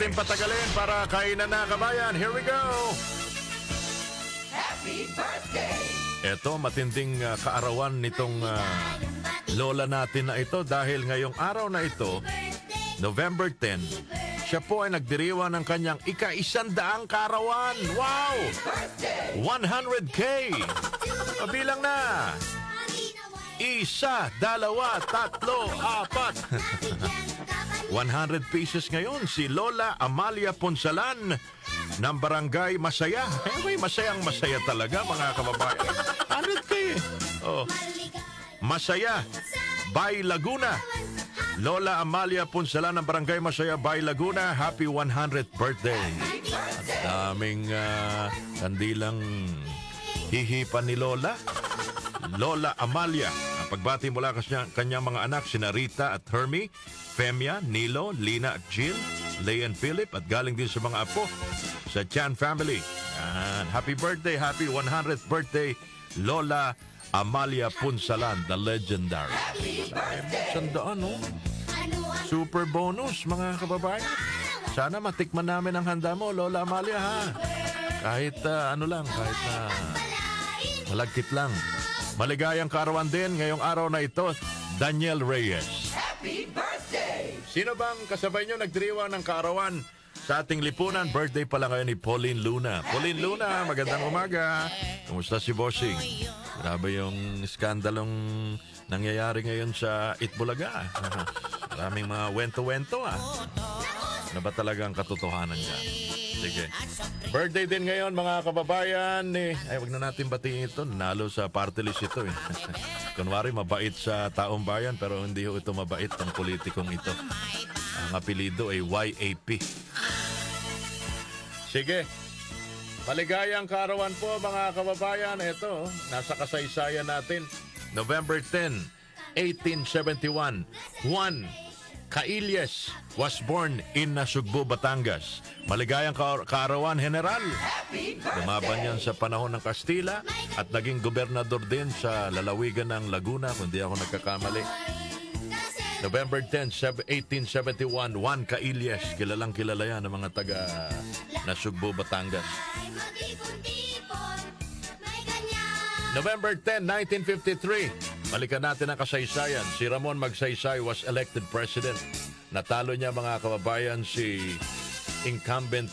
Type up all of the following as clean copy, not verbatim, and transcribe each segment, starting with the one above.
Ating patagalin para kainan na kabayan. Here we go! Happy birthday! Ito, matinding kaarawan nitong lola natin na ito dahil ngayong araw na ito, November 10, siya po ay nagdiriwa ng kanyang ika-100 kaarawan. Wow! 100K! Pabilang na! 1, 2, 3, 4 100 pieces ngayon si Lola Amalia Ponsalan ng Barangay Masaya. May masayang masaya talaga mga kababayan. 100K. Oh. Masaya, Bay Laguna. Lola Amalia Ponsalan ng Barangay Masaya, Bay Laguna. Happy 100th birthday. At daming kandilang hihipan ni Lola. Lola Amalia. Ang pagbati mula kanyang mga anak, sina Rita at Hermie, Femia, Nilo, Lina at Jill, Lay and Philip, at galing din sa mga apo sa Chan family. And happy birthday, happy 100th birthday, Lola Amalia Ponsalan, the legendary. Sandaan, no? Super bonus, mga kababayan. Sana matikman namin ang handa mo, Lola Amalia, ha? Kahit kahit malagkit lang. Maligayang kaarawan din ngayong araw na ito, Daniel Reyes. Happy birthday! Sino bang kasabay nyo nagdiriwang ng kaarawan sa ating lipunan? Birthday pala ngayon ni Pauline Luna. Pauline Luna, magandang umaga. Kumusta si Bossing? Grabe yung skandalong nangyayari ngayon sa Itbulaga. Maraming mga wento-wento, Ano ba talaga ang katotohanan dyan? Sige. Birthday din ngayon, mga kababayan. Ay, wag na natin batiin ito. Nanalo sa party list ito. Kunwari, mabait sa taong bayan, pero hindi ho ito mabait ang politikong ito. Ang apelido ay YAP. Sige. Maligayang kaarawan po, mga kababayan. Ito, nasa kasaysayan natin. November 10, 1871. Juan Cailles was born in Nasugbu, Batangas. Maligayang kaarawan, General. Lumaban yan sa panahon ng Kastila at naging gobernador din sa lalawigan ng Laguna, kung di ako nagkakamali. November 10, 1871, Juan Cailles. Kilalang kilala yan ng mga taga Nasugbu, Batangas. November 10, 1953. Balikan natin ang kasaysayan. Si Ramon Magsaysay was elected president. Natalo niya, mga kababayan, si incumbent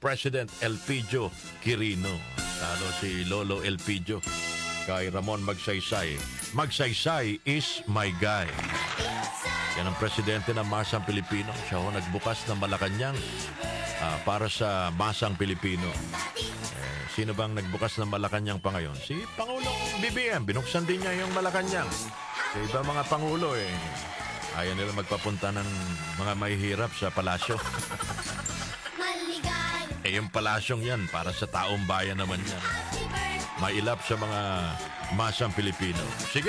President Elpidio Quirino. Talo si Lolo Elpidio kay Ramon Magsaysay. Magsaysay is my guy. Yan ang presidente ng Masang Pilipino. Siya ho nagbukas ng Malacanang para sa Masang Pilipino. Sino bang nagbukas ng Malacanang pa ngayon? Si Pangulong BBM. Binuksan din niya yung Malacanang. Sa iba mga Pangulo, ayaw nila magpapunta ng mga mahihirap sa palasyo. Yung palasyong yan, para sa taong bayan naman yan. Mailap sa mga masang Pilipino. Sige.